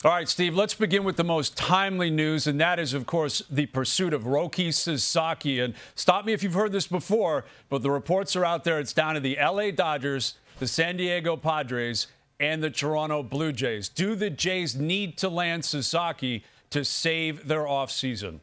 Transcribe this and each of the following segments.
All right, Steve, let's begin with the most timely news, and that is, of course, the pursuit of Rōki Sasaki. And stop me if you've heard this before, but the reports are out there. It's down to the L.A. Dodgers, the San Diego Padres, and the Toronto Blue Jays. Do the Jays need to land Sasaki to save their offseason?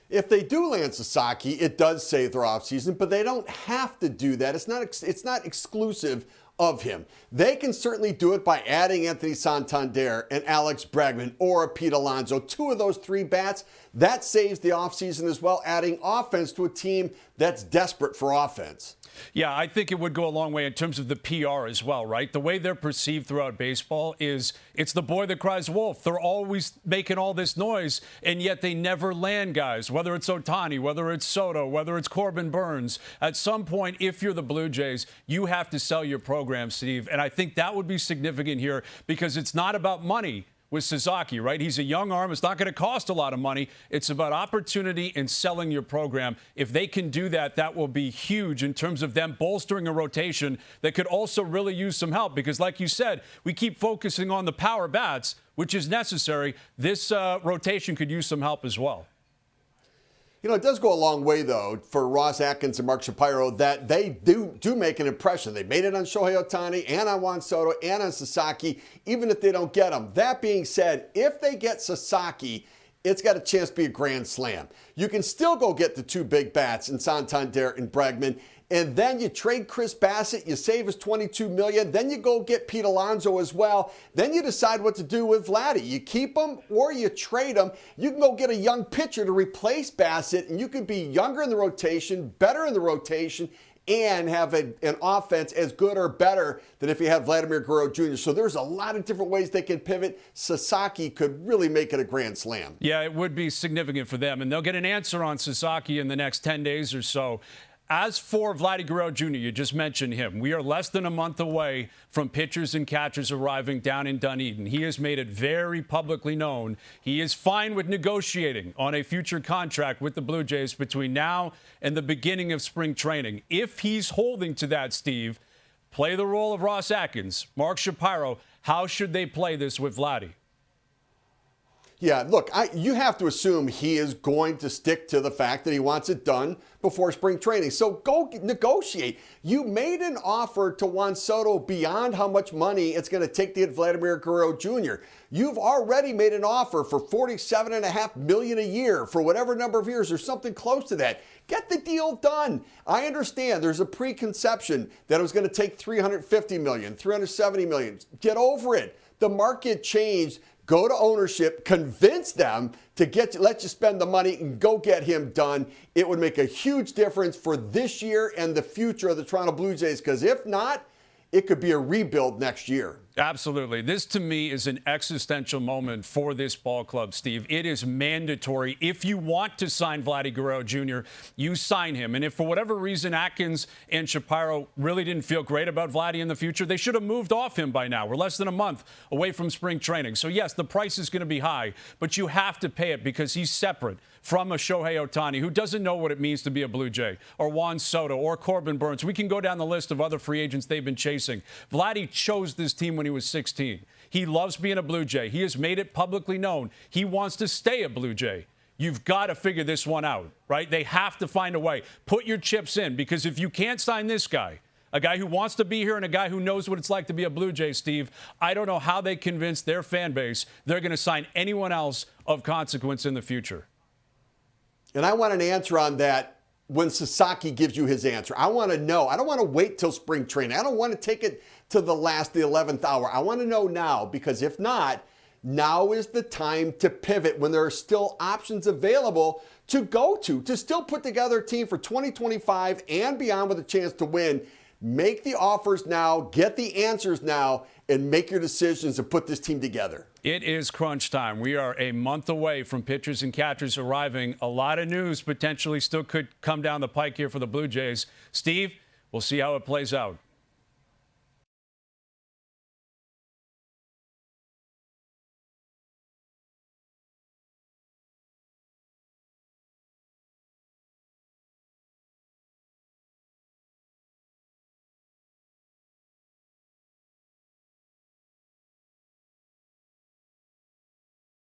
If they do land Sasaki, it does save their offseason, but they don't have to do that. It's not exclusive of him. They can certainly do it by adding Anthony Santander and Alex Bregman or Pete Alonso. Two of those three bats, that saves the offseason as well, adding offense to a team that's desperate for offense. Yeah, I think it would go a long way in terms of the PR as well, right? The way they're perceived throughout baseball is it's the boy that cries wolf. They're always making all this noise, and yet they never land guys, whether it's Ohtani, whether it's Soto, whether it's Corbin Burns. At some point, if you're the Blue Jays, you have to sell your program, Steve, and I think that would be significant here because it's not about money with Sasaki, right? He's a young arm. It's not going to cost a lot of money. It's about opportunity and selling your program. If they can do that, that will be huge in terms of them bolstering a rotation that could also really use some help because, like you said, we keep focusing on the power bats, which is necessary. This rotation could use some help as well. You know, it does go a long way, though, for Ross Atkins and Mark Shapiro that they do make an impression. They made it on Shohei Ohtani and on Juan Soto and on Sasaki, even if they don't get them. That being said, if they get Sasaki, it's got a chance to be a grand slam. You can still go get the two big bats in Santander and Bregman, and then you trade Chris Bassett, you save us $22 million, then you go get Pete Alonso as well. Then you decide what to do with Vladdy. You keep him or you trade him. You can go get a young pitcher to replace Bassett, and you could be younger in the rotation, better in the rotation, and have an offense as good or better than if you had Vladimir Guerrero Jr. So there's a lot of different ways they can pivot. Sasaki could really make it a grand slam. Yeah, it would be significant for them, and they'll get an answer on Sasaki in the next 10 days or so. As for Vladimir Guerrero Jr., you just mentioned him. We are less than a month away from pitchers and catchers arriving down in Dunedin. He has made it very publicly known he is fine with negotiating on a future contract with the Blue Jays between now and the beginning of spring training. If he's holding to that, Steve, play the role of Ross Atkins, Mark Shapiro. How should they play this with Vladdy? Yeah, look, you have to assume he is going to stick to the fact that he wants it done before spring training. So go negotiate. You made an offer to Juan Soto beyond how much money it's going to take to get Vladimir Guerrero Jr. You've already made an offer for $47.5 million a year for whatever number of years or something close to that. Get the deal done. I understand there's a preconception that it was going to take $350 million, $370 million. Get over it. The market changed. Go to ownership, convince them to let you spend the money and go get him done. It would make a huge difference for this year and the future of the Toronto Blue Jays, because if not, it could be a rebuild next year. Absolutely. This, to me, is an existential moment for this ball club, Steve. It is mandatory. If you want to sign Vladimir Guerrero Jr., you sign him. And if for whatever reason Atkins and Shapiro really didn't feel great about Vladdy in the future, they should have moved off him by now. We're less than a month away from spring training. So, yes, the price is going to be high, but you have to pay it because he's separate from a Shohei Ohtani who doesn't know what it means to be a Blue Jay, or Juan Soto, or Corbin Burns. We can go down the list of other free agents they've been chasing. Vladdy chose this team when he was 16. He loves being a Blue Jay. He has made it publicly known he wants to stay a Blue Jay. You've got to figure this one out, right? They have to find a way. Put your chips in, because if you can't sign this guy, a guy who wants to be here and a guy who knows what it's like to be a Blue Jay, Steve, I don't know how they convince their fan base they're going to sign anyone else of consequence in the future. And I want an answer on that when Sasaki gives you his answer. I want to know. I don't want to wait till spring training. I don't want to take it to the 11th hour. I want to know now, because if not, now is the time to pivot when there are still options available to go to still put together a team for 2025 and beyond with a chance to win. Make the offers now, get the answers now, and make your decisions and put this team together. It is crunch time. We are a month away from pitchers and catchers arriving. A lot of news potentially still could come down the pike here for the Blue Jays. Steve, we'll see how it plays out.